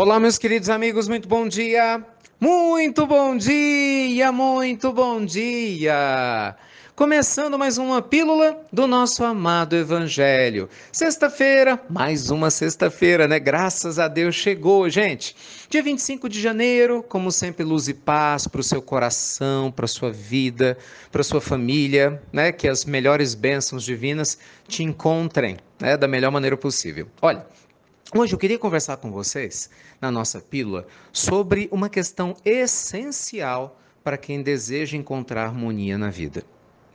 Olá, meus queridos amigos, muito bom dia! Muito bom dia, muito bom dia! Começando mais uma pílula do nosso amado Evangelho. Sexta-feira, mais uma sexta-feira, né? Graças a Deus chegou, gente. Dia 25 de janeiro, como sempre, luz e paz para o seu coração, para a sua vida, para a sua família, né? Que as melhores bênçãos divinas te encontrem, né? Da melhor maneira possível. Olha. Hoje eu queria conversar com vocês, na nossa pílula, sobre uma questão essencial para quem deseja encontrar harmonia na vida.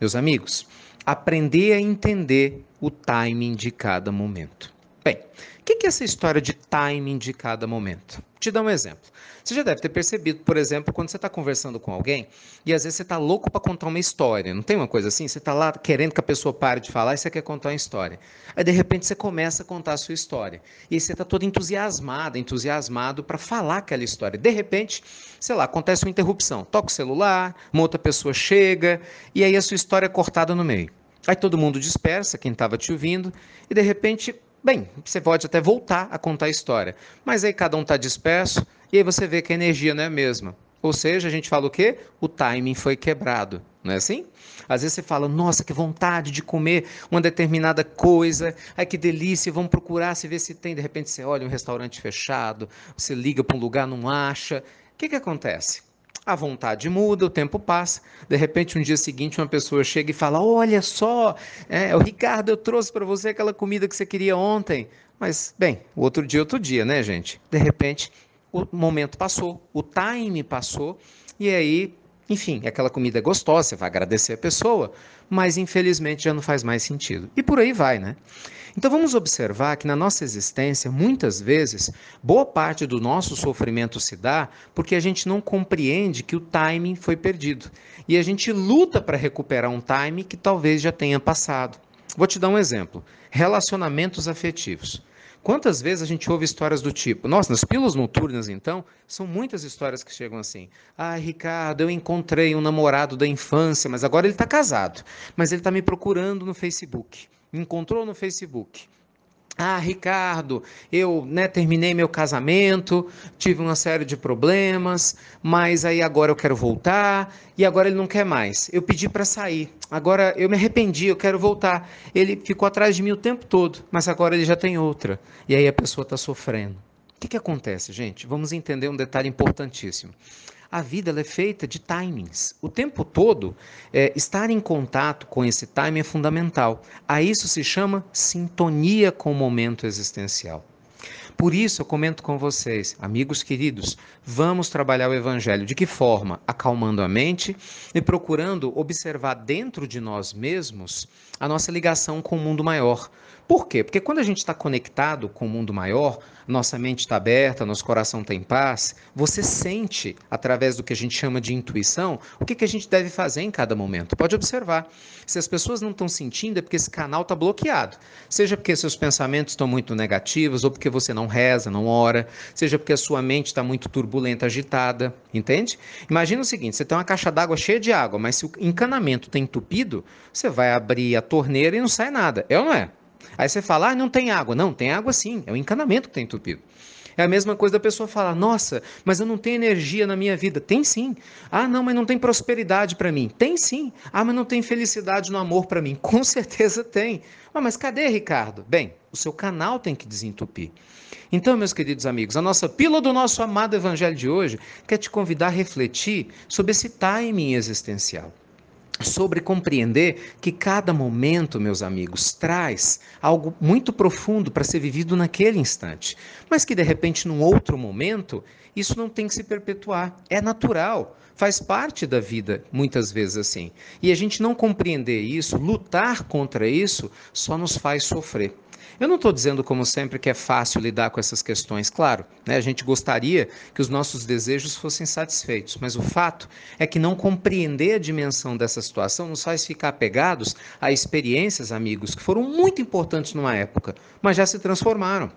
Meus amigos, aprender a entender o timing de cada momento. Bem, o que é essa história de timing de cada momento? Vou te dar um exemplo. Você já deve ter percebido, por exemplo, quando você está conversando com alguém e às vezes você está louco para contar uma história. Não tem uma coisa assim? Você está lá querendo que a pessoa pare de falar e você quer contar uma história. Aí de repente você começa a contar a sua história. E aí você está todo entusiasmado para falar aquela história. De repente, sei lá, acontece uma interrupção. Toca o celular, uma outra pessoa chega e aí a sua história é cortada no meio. Aí todo mundo dispersa, quem estava te ouvindo, e de repente, bem, você pode até voltar a contar a história. Mas aí cada um está disperso e aí você vê que a energia não é a mesma. Ou seja, a gente fala o quê? O timing foi quebrado. Não é assim? Às vezes você fala, nossa, que vontade de comer uma determinada coisa, ai que delícia, vamos procurar, se vê se tem. De repente você olha um restaurante fechado, você liga para um lugar, não acha. O que acontece? A vontade muda, o tempo passa, de repente um dia seguinte uma pessoa chega e fala, olha só, o Ricardo, eu trouxe para você aquela comida que você queria ontem. Mas, bem, o outro dia, né, gente? De repente o momento passou, o time passou, e aí, enfim, aquela comida é gostosa, você vai agradecer a pessoa, mas infelizmente já não faz mais sentido. E por aí vai, né? Então vamos observar que na nossa existência, muitas vezes, boa parte do nosso sofrimento se dá porque a gente não compreende que o timing foi perdido. E a gente luta para recuperar um timing que talvez já tenha passado. Vou te dar um exemplo: relacionamentos afetivos. Quantas vezes a gente ouve histórias do tipo, nossa, nas pílulas noturnas, então, são muitas histórias que chegam assim. Ah, Ricardo, eu encontrei um namorado da infância, mas agora ele está casado. Mas ele está me procurando no Facebook. Me encontrou no Facebook. Ah, Ricardo, eu, terminei meu casamento, tive uma série de problemas, mas aí agora eu quero voltar e agora ele não quer mais. Eu pedi para sair, agora eu me arrependi, eu quero voltar. Ele ficou atrás de mim o tempo todo, mas agora ele já tem outra. E aí a pessoa está sofrendo. O que acontece, gente? Vamos entender um detalhe importantíssimo. A vida ela é feita de timings. O tempo todo, estar em contato com esse timing é fundamental. A isso se chama sintonia com o momento existencial. Por isso eu comento com vocês, amigos queridos, vamos trabalhar o Evangelho. De que forma? Acalmando a mente e procurando observar dentro de nós mesmos a nossa ligação com o mundo maior. Por quê? Porque quando a gente está conectado com o mundo maior, nossa mente está aberta, nosso coração está em paz, você sente, através do que a gente chama de intuição, o que a gente deve fazer em cada momento. Pode observar. Se as pessoas não estão sentindo, é porque esse canal está bloqueado. Seja porque seus pensamentos estão muito negativos, ou porque você não reza, não ora, seja porque a sua mente está muito turbulenta, agitada, entende? Imagina o seguinte, você tem uma caixa d'água cheia de água, mas se o encanamento está entupido, você vai abrir a torneira e não sai nada, é ou não é? Aí você fala, não tem água. Não, tem água sim, é o encanamento que está entupido. É a mesma coisa da pessoa falar, nossa, mas eu não tenho energia na minha vida. Tem sim. Ah, não, mas não tem prosperidade para mim. Tem sim. Ah, mas não tem felicidade no amor para mim. Com certeza tem. Ah, mas cadê, Ricardo? Bem, o seu canal tem que desentupir. Então, meus queridos amigos, a nossa pílula do nosso amado Evangelho de hoje quer te convidar a refletir sobre esse timing existencial, sobre compreender que cada momento, meus amigos, traz algo muito profundo para ser vivido naquele instante, mas que de repente num outro momento isso não tem que se perpetuar, é natural, faz parte da vida muitas vezes assim, e a gente não compreender isso, lutar contra isso, só nos faz sofrer. Eu não estou dizendo, como sempre, que é fácil lidar com essas questões. Claro, né? A gente gostaria que os nossos desejos fossem satisfeitos, mas o fato é que não compreender a dimensão dessa situação nos faz ficar apegados a experiências, amigos, que foram muito importantes numa época, mas já se transformaram.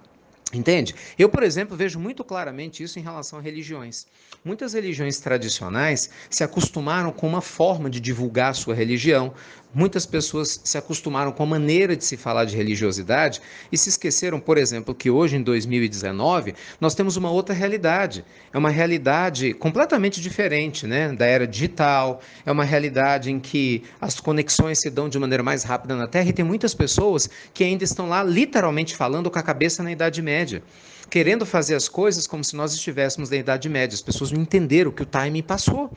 Entende? Eu, por exemplo, vejo muito claramente isso em relação a religiões. Muitas religiões tradicionais se acostumaram com uma forma de divulgar a sua religião. Muitas pessoas se acostumaram com a maneira de se falar de religiosidade e se esqueceram, por exemplo, que hoje, em 2019, nós temos uma outra realidade. É uma realidade completamente diferente, né? Da era digital. É uma realidade em que as conexões se dão de maneira mais rápida na Terra e tem muitas pessoas que ainda estão lá literalmente falando com a cabeça na Idade Média, querendo fazer as coisas como se nós estivéssemos na Idade Média. As pessoas não entenderam que o timing passou.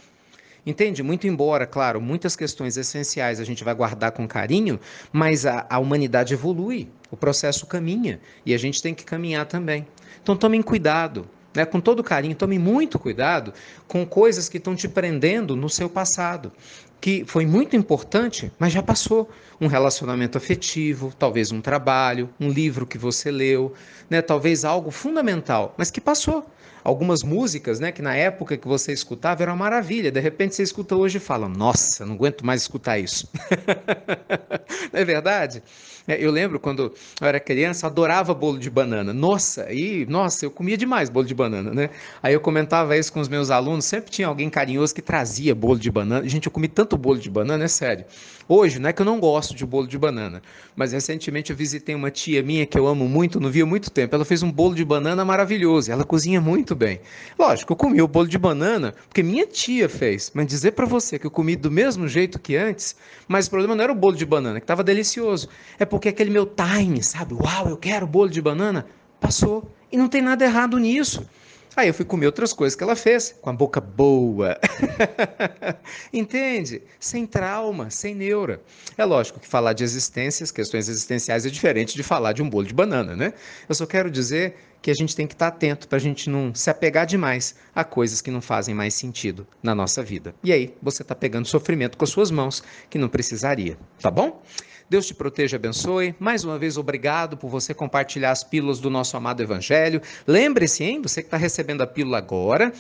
Entende? Muito embora, claro, muitas questões essenciais a gente vai guardar com carinho, mas a humanidade evolui, o processo caminha e a gente tem que caminhar também. Então tomem cuidado, né? Com todo carinho, tome muito cuidado com coisas que estão te prendendo no seu passado, que foi muito importante, mas já passou. Um relacionamento afetivo, talvez um trabalho, um livro que você leu, né? Talvez algo fundamental, mas que passou. Algumas músicas, né, que na época que você escutava era uma maravilha, de repente você escuta hoje e fala: nossa, não aguento mais escutar isso. Não é verdade? Eu lembro quando eu era criança, eu adorava bolo de banana. Nossa, eu comia demais bolo de banana, né? Aí eu comentava isso com os meus alunos, sempre tinha alguém carinhoso que trazia bolo de banana. Gente, eu comi tanto bolo de banana, é sério. Hoje, não é que eu não gosto de bolo de banana, mas recentemente eu visitei uma tia minha que eu amo muito, não via há muito tempo. Ela fez um bolo de banana maravilhoso, ela cozinha muito bem. Lógico, eu comi o bolo de banana porque minha tia fez, mas dizer para você que eu comi do mesmo jeito que antes, mas o problema não era o bolo de banana, que estava delicioso, é porque aquele meu time, sabe? Uau, eu quero bolo de banana, passou. E não tem nada errado nisso. Aí eu fui comer outras coisas que ela fez, com a boca boa. Entende? Sem trauma, sem neura. É lógico que falar de existências, questões existenciais, é diferente de falar de um bolo de banana, né? Eu só quero dizer que a gente tem que estar atento para a gente não se apegar demais a coisas que não fazem mais sentido na nossa vida. E aí, você está pegando sofrimento com as suas mãos que não precisaria, tá bom? Deus te proteja e abençoe. Mais uma vez, obrigado por você compartilhar as pílulas do nosso amado Evangelho. Lembre-se, hein, você que está recebendo a pílula agora,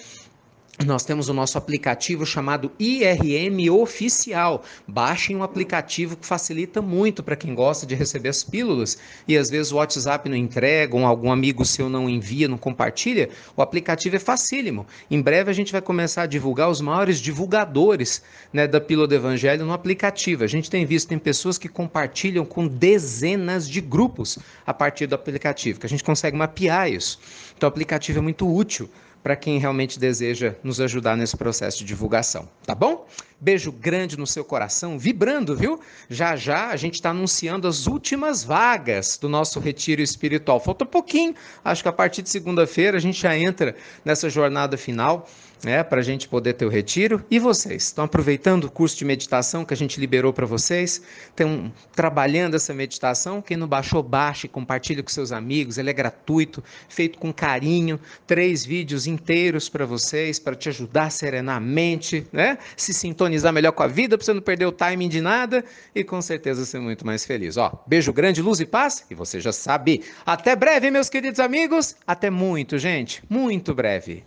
nós temos o nosso aplicativo chamado IRM Oficial. Baixem um aplicativo que facilita muito para quem gosta de receber as pílulas e às vezes o WhatsApp não entrega, ou algum amigo seu não envia, não compartilha. O aplicativo é facílimo. Em breve a gente vai começar a divulgar os maiores divulgadores, né, da Pílula do Evangelho no aplicativo. A gente tem visto, tem pessoas que compartilham com dezenas de grupos a partir do aplicativo, que a gente consegue mapear isso. Então o aplicativo é muito útil para quem realmente deseja nos ajudar nesse processo de divulgação, tá bom? Beijo grande no seu coração, vibrando, viu? Já já a gente está anunciando as últimas vagas do nosso retiro espiritual. Falta pouquinho, acho que a partir de segunda-feira a gente já entra nessa jornada final, né, para a gente poder ter o retiro. E vocês, estão aproveitando o curso de meditação que a gente liberou para vocês? Estão trabalhando essa meditação? Quem não baixou, baixe, compartilhe com seus amigos, ele é gratuito, feito com carinho, 3 vídeos inteiros para vocês, para te ajudar a serenar a mente, né? Se sintonizar melhor com a vida, para você não perder o timing de nada e com certeza ser muito mais feliz. Ó, beijo grande, luz e paz, e você já sabe. Até breve, meus queridos amigos. Até muito, gente. Muito breve.